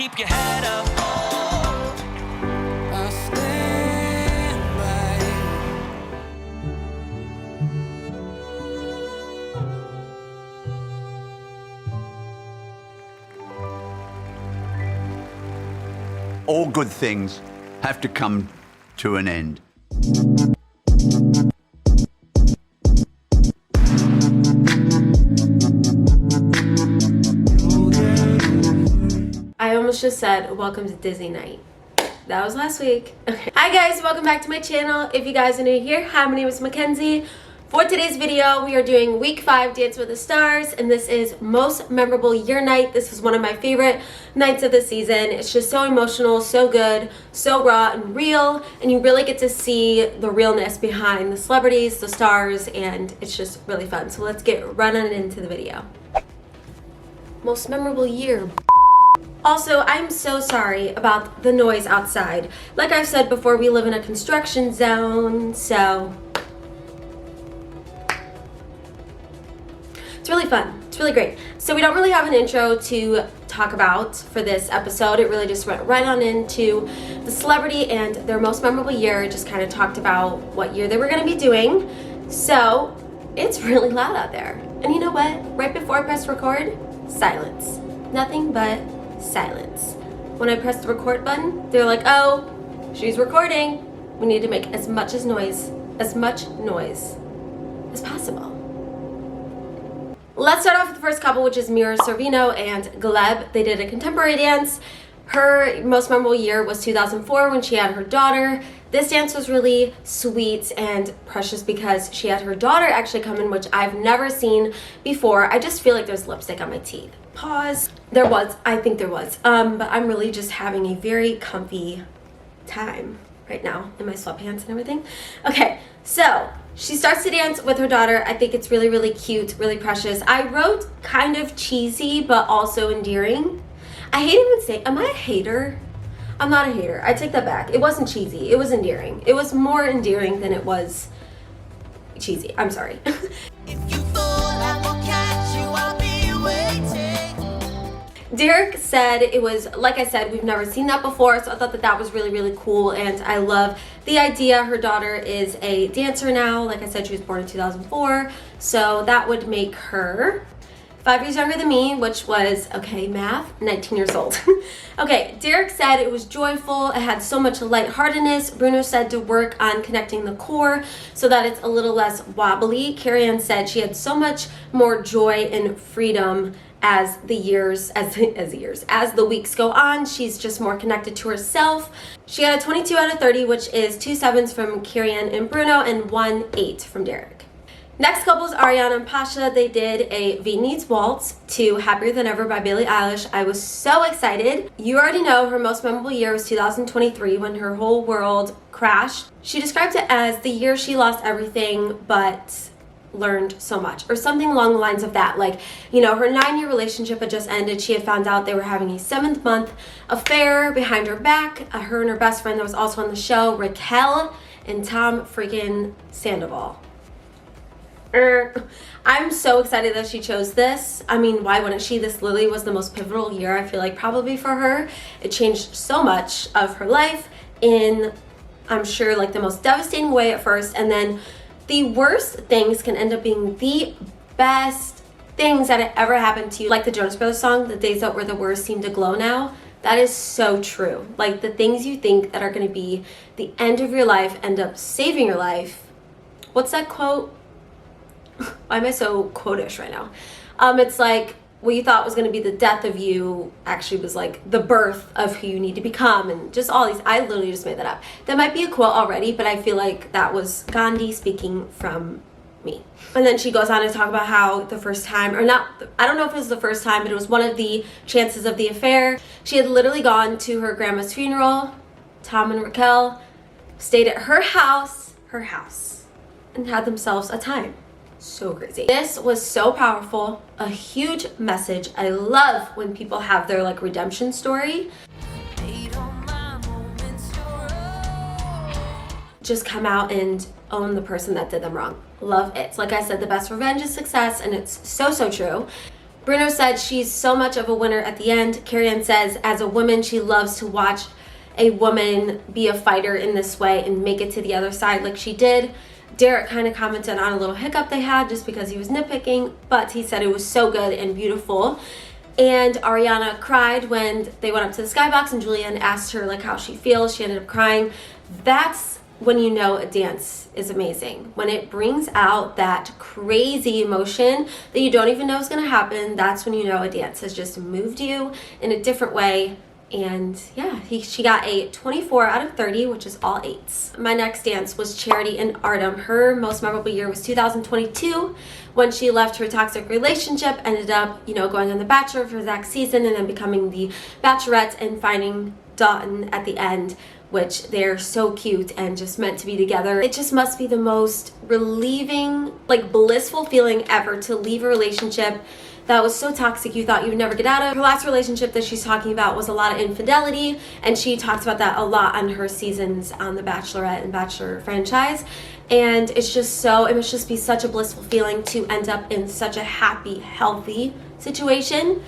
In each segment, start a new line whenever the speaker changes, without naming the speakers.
keep your head up.
I stand by you.
All good things have to come to an end.
I almost just said, welcome to Disney night. That was last week. Okay. Hi guys, welcome back to my channel. If you guys are new here, hi, my name is Mackenzie. For today's video, we are doing week 5 Dance with the Stars, and this is Most Memorable Year night. This is one of my favorite nights of the season. It's just so emotional, so good, so raw and real, and you really get to see the realness behind the celebrities, the stars, and it's just really fun. So let's get running into the video. Most Memorable Year. Also, I'm so sorry about the noise outside. Like I've said before, we live in a construction zone, so it's really fun. It's really great. So we don't really have an intro to talk about for this episode. It really just went right on into the celebrity and their most memorable year. Just kind of talked about what year they were going to be doing. So it's really loud out there. And you know what? Right before I pressed record, silence. Nothing but silence. When I pressed the record button, they're like, oh, she's recording. We need to make as much noise as possible. Let's start off with the first couple, which is Mira and Gleb. They did a contemporary dance. Her most memorable year was 2004 when she had her daughter. This dance was really sweet and precious because she had her daughter actually come in, which I've never seen before. I just feel like there's lipstick on my teeth. Pause. I think there was. But I'm really just having a very comfy time right now in my sweatpants and everything. Okay, so she starts to dance with her daughter. I think it's really, really cute, really precious. I wrote kind of cheesy, but also endearing. I hate even saying, am I a hater? I'm not a hater. I take that back. It wasn't cheesy. It was endearing. It was more endearing than it was cheesy. I'm sorry.
If you fall, I will catch you, I'll be waiting.
Derek said it was, like I said, we've never seen that before, so I thought that was really, really cool, and I love the idea. Her daughter is a dancer now. Like I said, she was born in 2004, so that would make her 5 years younger than me, which was, okay, math, 19 years old. Okay, Derek said it was joyful. It had so much lightheartedness. Bruno said to work on connecting the core so that it's a little less wobbly. Carrie-Anne said she had so much more joy and freedom as the weeks go on. She's just more connected to herself. She had a 22 out of 30, which is 2 7s from Carrie-Anne and Bruno and 1 8 from Derek. Next couple is Ariana and Pasha. They did a Viennese waltz to Happier Than Ever by Billie Eilish. I was so excited. You already know her most memorable year was 2023 when her whole world crashed. She described it as the year she lost everything but learned so much, or something along the lines of that. Like, you know, her 9-year relationship had just ended. She had found out they were having a 7th-month affair behind her back. Her and her best friend that was also on the show, Raquel and Tom freaking Sandoval. I'm so excited that she chose this. I mean, why wouldn't she? This literally was the most pivotal year, I feel like, probably for her. It changed so much of her life in, I'm sure, like the most devastating way at first, and then the worst things can end up being the best things that ever happened to you. Like the Jonas Brothers song, The Days That Were the Worst Seem to Glow Now. That is so true. Like the things you think that are going to be the end of your life end up saving your life. What's that quote? Why am I so quotish right now? It's like what you thought was going to be the death of you actually was like the birth of who you need to become, and just all these. I literally just made that up. That might be a quote already, but I feel like that was Gandhi speaking from me. And then she goes on to talk about how the first time, or not, I don't know if it was the first time, but it was one of the chances of the affair. She had literally gone to her grandma's funeral. Tom and Raquel stayed at her house, and had themselves a time. So crazy. This was so powerful, a huge message. I love when people have their like redemption story. Just come out and own the person that did them wrong. Love it. Like I said, the best revenge is success, and it's so, so true. Bruno said she's so much of a winner at the end. Carrie-Anne says, as a woman, she loves to watch a woman be a fighter in this way and make it to the other side like she did. Derek kind of commented on a little hiccup they had just because he was nitpicking, but he said it was so good and beautiful. And Ariana cried when they went up to the skybox and Julianne asked her like how she feels. She ended up crying. That's when you know a dance is amazing. When it brings out that crazy emotion that you don't even know is going to happen, that's when you know a dance has just moved you in a different way. And yeah, she got a 24 out of 30, which is all 8s. My next dance was Charity and Artem. Her most memorable year was 2022 when she left her toxic relationship, ended up, going on The Bachelor for that season and then becoming the Bachelorette and finding Dotun at the end, which they're so cute and just meant to be together. It just must be the most relieving, blissful feeling ever to leave a relationship that was so toxic you thought you would never get out of. Her last relationship that she's talking about was a lot of infidelity, and she talks about that a lot on her seasons on the Bachelorette and Bachelor franchise. And it must just be such a blissful feeling to end up in such a happy, healthy situation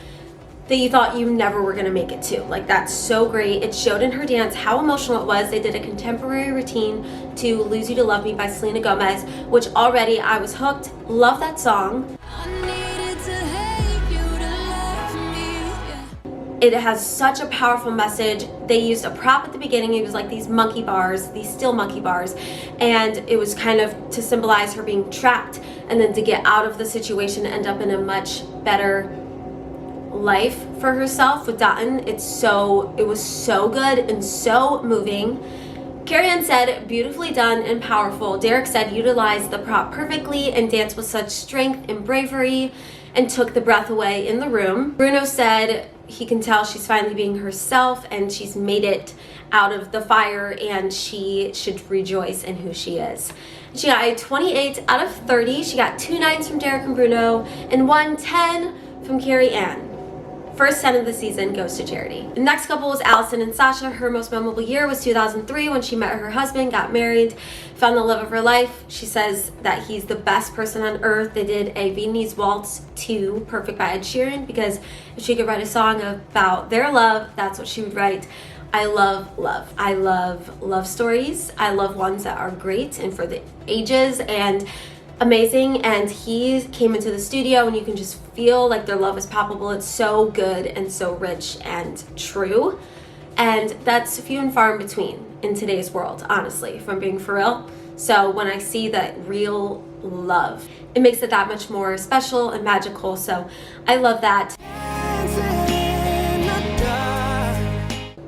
that you thought you never were gonna make it to. That's so great. It showed in her dance how emotional it was. They did a contemporary routine to Lose You to Love Me by Selena Gomez, which already I was hooked. Love that song. It has such a powerful message. They used a prop at the beginning. It was like these monkey bars, these steel monkey bars, and it was kind of to symbolize her being trapped and then to get out of the situation and end up in a much better life for herself with Dotun. It was so good and so moving. Carrie-Anne said, beautifully done and powerful. Derek said, utilized the prop perfectly and danced with such strength and bravery and took the breath away in the room. Bruno said he can tell she's finally being herself and she's made it out of the fire and she should rejoice in who she is. She got a 28 out of 30. She got 2 9s from Derek and Bruno and 1 10 from Carrie-Anne. First 10 of the season goes to Charity. The next couple was Allison and Sasha. Her most memorable year was 2003 when she met her husband, got married, found the love of her life. She says that he's the best person on earth. They did a Viennese Waltz 2, Perfect by Ed Sheeran, because if she could write a song about their love, that's what she would write. I love love. I love love stories. I love ones that are great and for the ages and amazing. And he came into the studio and you can just feel like their love is palpable. It's so good and so rich and true, and that's few and far in between in today's world, honestly, if I'm being for real. So when I see that real love, it makes it that much more special and magical. So I love that.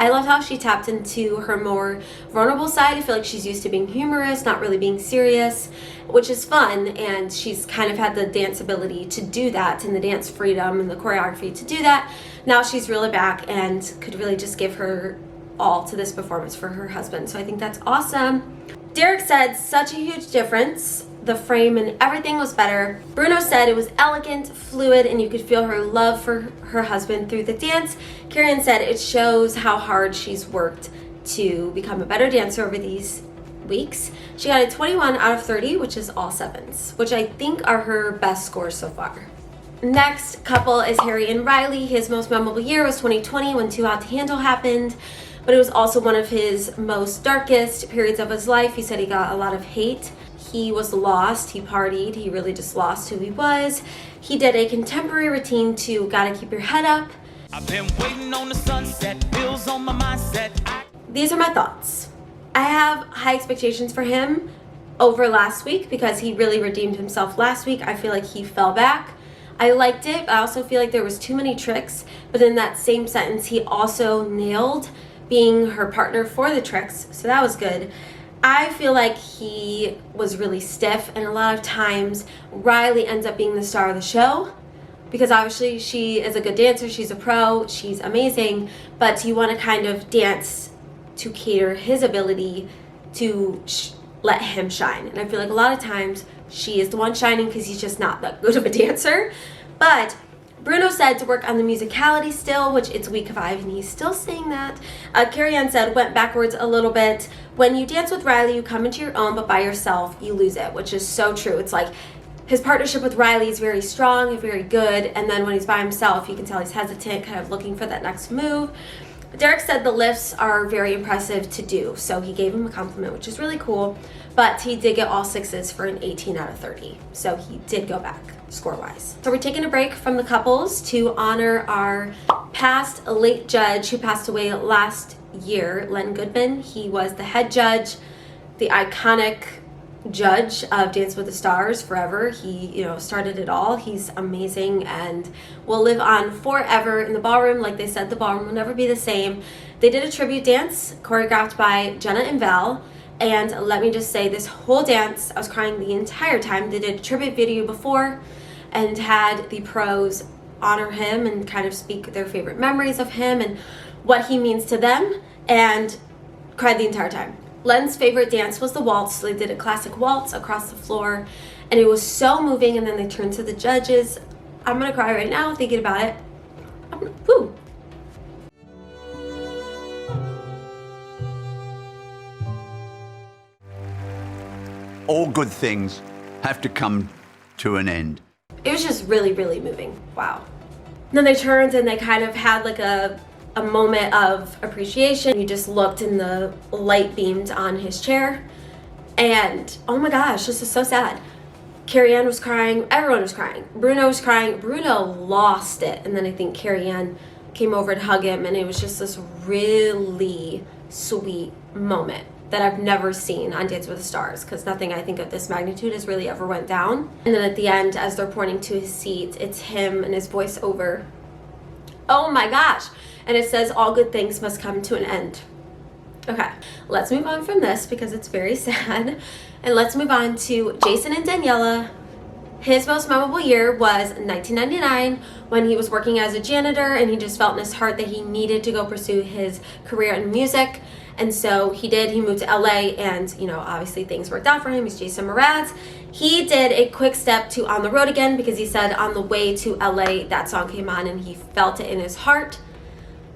I love how she tapped into her more vulnerable side. I feel like she's used to being humorous, not really being serious, which is fun, and she's kind of had the dance ability to do that and the dance freedom and the choreography to do that. Now she's really back and could really just give her all to this performance for her husband. So I think that's awesome. Derek said such a huge difference. The frame and everything was better. Bruno said it was elegant, fluid, and you could feel her love for her husband through the dance. Carrie-Anne said it shows how hard she's worked to become a better dancer over these weeks. She got a 21 out of 30, which is all 7s, which I think are her best scores so far. Next couple is Harry and Rylee. His most memorable year was 2020 when Too Hot to Handle happened, but it was also one of his most darkest periods of his life. He said he got a lot of hate. He was lost, he partied, he really just lost who he was. He did a contemporary routine to Gotta Keep Your Head Up.
I've been waiting on the sunset, bills on my mindset.
These are my thoughts. I have high expectations for him over last week because he really redeemed himself last week. I feel like he fell back. I liked it, but I also feel like there was too many tricks. But in that same sentence, he also nailed being her partner for the tricks, so that was good. I feel like he was really stiff, and a lot of times Rylee ends up being the star of the show because obviously she is a good dancer, she's a pro, she's amazing, but you want to kind of dance to cater his ability to let him shine. And I feel like a lot of times she is the one shining because he's just not that good of a dancer. But Bruno said to work on the musicality still, which it's week 5 and he's still saying that. Carrie-Anne said went backwards a little bit. When you dance with Rylee, you come into your own, but by yourself, you lose it, which is so true. It's like His partnership with Rylee is very strong and very good, and then when he's by himself, you can tell he's hesitant, kind of looking for that next move. Derek said the lifts are very impressive to do, so he gave him a compliment, which is really cool, but he did get all 6s for an 18 out of 30, so he did go back score-wise. So we're taking a break from the couples to honor our past late judge who passed away last year, Len Goodman. He was the head judge, the iconic judge of Dance with the Stars forever. He, started it all. He's amazing and will live on forever in the ballroom. Like they said, the ballroom will never be the same. They did a tribute dance choreographed by Jenna and Val. And let me just say, this whole dance, I was crying the entire time. They did a tribute video before and had the pros honor him and kind of speak their favorite memories of him and what he means to them, and cried the entire time. Len's favorite dance was the waltz, so they did a classic waltz across the floor, and it was so moving, and then they turned to the judges. I'm gonna cry right now thinking about it. Woo!
All good things have to come to an end.
It was just really, really moving. Wow. Then they turned and they kind of had like a moment of appreciation. He just looked and the light beamed on his chair. And oh my gosh, this is so sad. Carrie-Anne was crying. Everyone was crying. Bruno was crying. Bruno lost it. And then I think Carrie-Anne came over to hug him. And it was just this really sweet moment that I've never seen on Dance with the Stars, because nothing I think of this magnitude has really ever went down. And then at the end, as they're pointing to his seat, it's him and his voiceover. Oh my gosh. And it says, all good things must come to an end. Okay, let's move on from this because it's very sad. And let's move on to Jason and Daniella. His most memorable year was 1999 when he was working as a janitor, and he just felt in his heart that he needed to go pursue his career in music. And so he did. He moved to LA, and obviously things worked out for him. He's Jason Mraz. He did a quick step to On the Road Again because he said on the way to LA that song came on and he felt it in his heart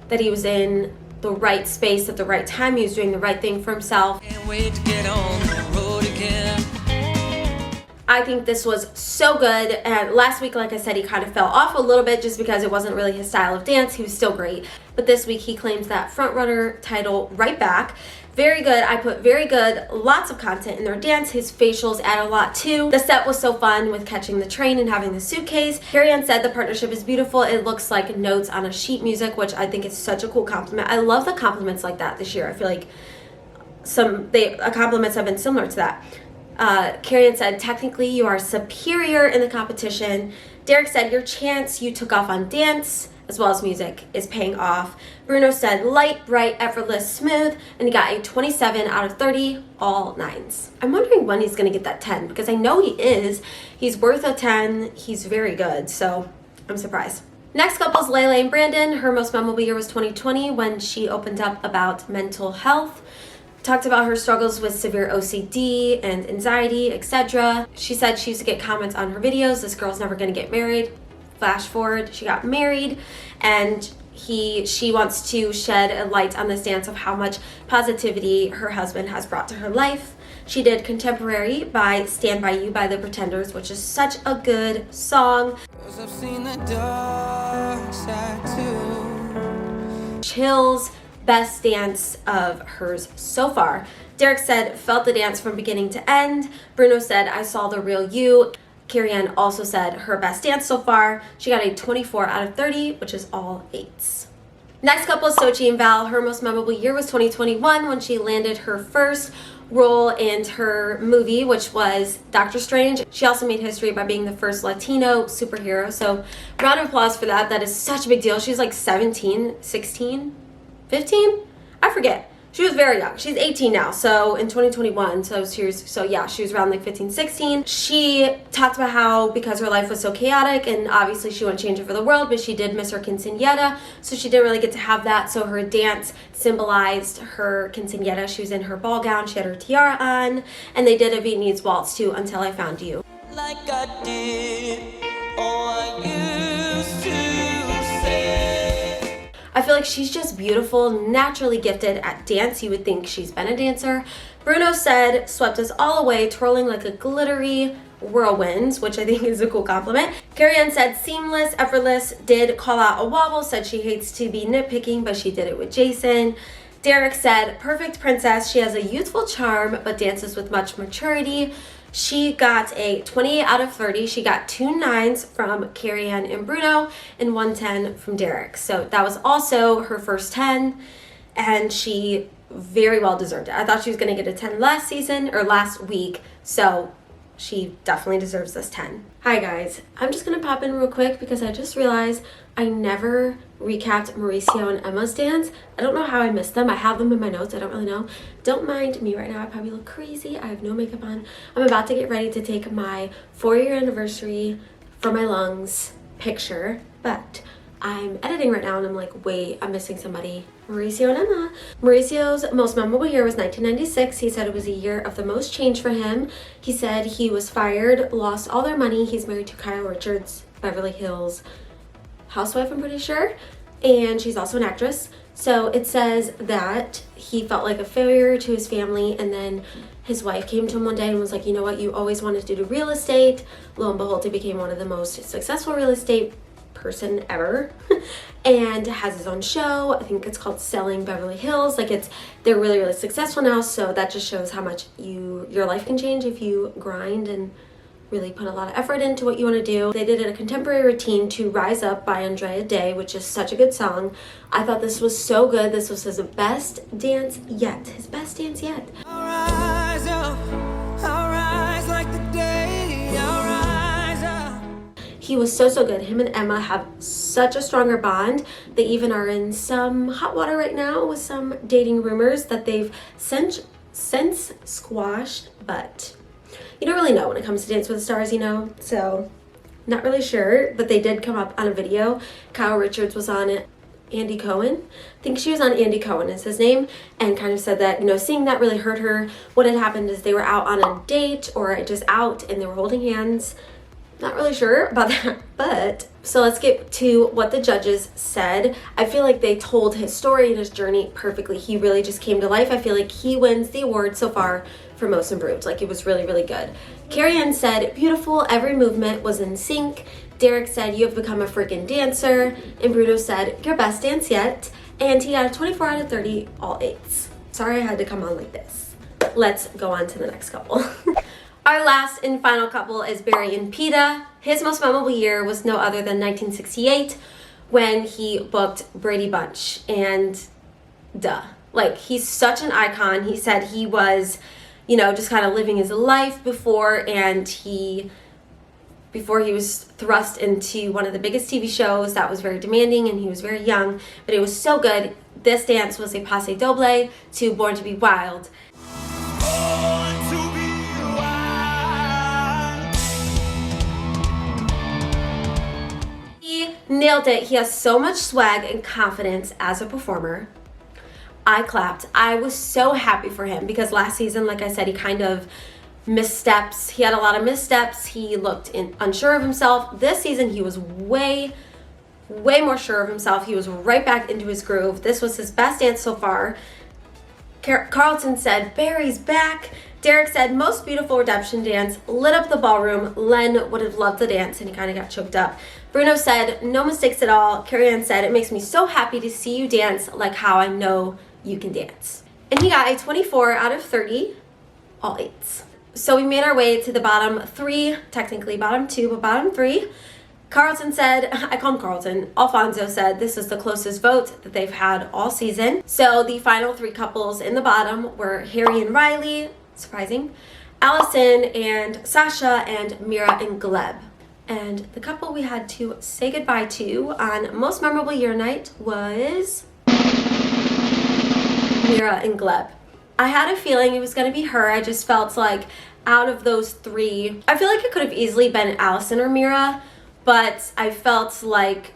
that he was in the right space at the right time. He was doing the right thing for himself.
Can't wait to get on the road again.
I think this was so good, and last week, like I said, he kind of fell off a little bit just because it wasn't really his style of dance. He was still great, but this week he claims that frontrunner title right back. Very good. I put very good. Lots of content in their dance. His facials add a lot too. The set was so fun with catching the train and having the suitcase. Carrie-Anne said the partnership is beautiful. It looks like notes on a sheet music, which I think is such a cool compliment. I love the compliments like that this year. I feel like compliments have been similar to that. Carrie-Anne said, technically you are superior in the competition. Derek said, your chance you took off on dance as well as music is paying off. Bruno said, light, bright, effortless, smooth, and he got a 27 out of 30, all 9s. I'm wondering when he's going to get that 10 because I know he is. He's worth a 10. He's very good, so I'm surprised. Next couple is Lele and Brandon. Her most memorable year was 2020 when she opened up about mental health. Talked about her struggles with severe OCD and anxiety, etc. She said she used to get comments on her videos, this girl's never gonna get married. Flash forward, she got married, and she wants to shed a light on this dance of how much positivity her husband has brought to her life. She did Contemporary by Stand By You by The Pretenders, which is such a good song.
'Cause I've seen the dark side too.
Chills. Best dance of hers so far. Derek said, felt the dance from beginning to end. Bruno said, I saw the real you. Carrie-Anne also said her best dance so far. She got a 24 out of 30, which is all 8s. Next couple is Xochitl and Val. Her most memorable year was 2021 when she landed her first role in her movie, which was Doctor Strange. She also made history by being the first Latino superhero. So round of applause for that. That is such a big deal. She's like 17, 16. 15? I forget. She was very young. She's 18 now, so in 2021, she was around like 15, 16. She talked about how because her life was so chaotic and obviously she wouldn't change it for the world, but she did miss her quinceañera, so she didn't really get to have that. So her dance symbolized her quinceañera. She was in her ball gown, she had her tiara on, and they did a Vietnamese waltz too, Until I Found You.
Like I did, or I used to say.
I feel like she's just beautiful, naturally gifted at dance. You would think she's been a dancer. Bruno said, swept us all away, twirling like a glittery whirlwinds, which I think is a cool compliment. Carrie-Anne said seamless, effortless, did call out a wobble, said she hates to be nitpicking, but she did it with Jason. Derek said perfect princess, she has a youthful charm, but dances with much maturity. She got a 28 out of 30. She got 2 9s from Carrie-Anne and Bruno and 1 10 from Derek. So that was also her first 10, and she very well deserved it. I thought she was going to get a 10 last week, so she definitely deserves this 10. Hi guys, I'm just going to pop in real quick because I just realized I never recapped Mauricio and Emma's dance. I don't know how I missed them. I have them in my notes. I don't really know. Don't mind me right now. I probably look crazy. I have no makeup on. I'm about to get ready to take my 4-year anniversary for my lungs picture, but I'm editing right now and I'm like, wait, I'm missing somebody. Mauricio and Emma. Mauricio's most memorable year was 1996. He said it was a year of the most change for him. He said he was fired, lost all their money. He's married to Kyle Richards, Beverly Hills housewife, I'm pretty sure, and she's also an actress. So it says that he felt like a failure to his family, and then his wife came to him one day and was like, you know what, you always wanted to do real estate. Lo and behold, he became one of the most successful real estate person ever and has his own show. I think it's called Selling Beverly Hills. Like, they're really, really successful now, so that just shows how much your life can change if you grind and really put a lot of effort into what you want to do. They did a contemporary routine to Rise Up by Andrea Day, which is such a good song. I thought this was so good. This was his best dance yet. His best dance yet.
I'll rise up, I'll rise like the day, I'll rise up.
He was so good. Him and Emma have such a stronger bond. They even are in some hot water right now with some dating rumors that they've since squashed, but you don't really know when it comes to Dance with the Stars, you know, so not really sure, but they did come up on a video. Kyle Richards was on it. Andy Cohen, I think she was on Andy Cohen is his name, and kind of said that, you know, seeing that really hurt her. What had happened is they were out on a date or just out and they were holding hands. Not really sure about that, but so let's get to what the judges said. I feel like they told his story and his journey perfectly. He really just came to life. I feel like he wins the award so far for Most Improved. Like, it was really, really good. Carrie-Anne said, beautiful, every movement was in sync. Derek said, you have become a freaking dancer. And Bruno said, your best dance yet. And he got a 24 out of 30, all 8s. Sorry I had to come on like this. Let's go on to the next couple. Our last and final couple is Barry and Peta. His most memorable year was no other than 1968 when he booked Brady Bunch. And duh. Like, he's such an icon. He said he was, you know, just kind of living his life before he was thrust into one of the biggest TV shows that was very demanding, and he was very young, but it was so good. This dance was a passe doble to Born to be Wild. He nailed it. He has so much swag and confidence as a performer. I clapped. I was so happy for him because last season, like I said, he kind of missteps. He had a lot of missteps. He looked unsure of himself. This season, he was way more sure of himself. He was right back into his groove. This was his best dance so far. Carlton said, Barry's back. Derek said, most beautiful redemption dance, lit up the ballroom. Len would have loved the dance, and he kind of got choked up. Bruno said, no mistakes at all. Carrie-Anne said, it makes me so happy to see you dance like how I know you can dance. And he got a 24 out of 30, all 8s. So we made our way to the bottom 3, technically bottom 2, but bottom 3. Carlton said, I call him Carlton. Alfonso said this is the closest vote that they've had all season. So the final 3 couples in the bottom were Harry and Rylee, surprising, Allison and Sasha, and Mira and Gleb. And the couple we had to say goodbye to on Most Memorable Year night was Mira and Gleb. I had a feeling it was going to be her. I just felt like out of those 3, I feel like it could have easily been Allison or Mira, but I felt like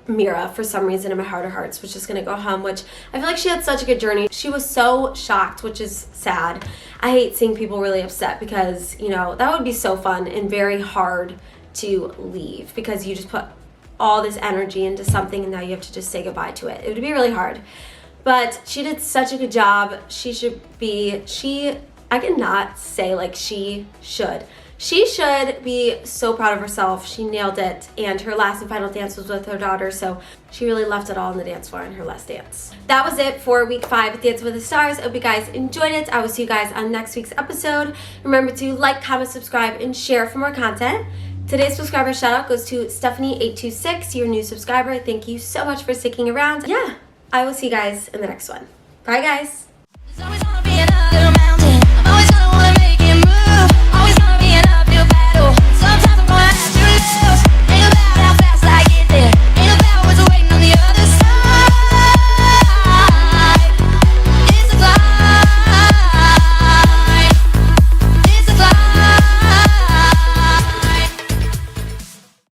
Mira, for some reason, in my heart of hearts, was just going to go home, which I feel like she had such a good journey. She was so shocked, which is sad. I hate seeing people really upset because, you know, that would be so fun and very hard to leave because you just put all this energy into something and now you have to just say goodbye to it. It would be really hard. But she did such a good job. I cannot say like she should. she should be so proud of herself. She nailed it, and her last and final dance was with her daughter, so she really left it all on the dance floor in her last dance. That was it for week 5 of Dancing with the Stars. I hope you guys enjoyed it. I will see you guys on next week's episode. Remember to like, comment, subscribe, and share for more content. Today's subscriber shout out goes to Stephanie826, your new subscriber. Thank you so much for sticking around. Yeah, I will see you guys in the next one. Bye, guys.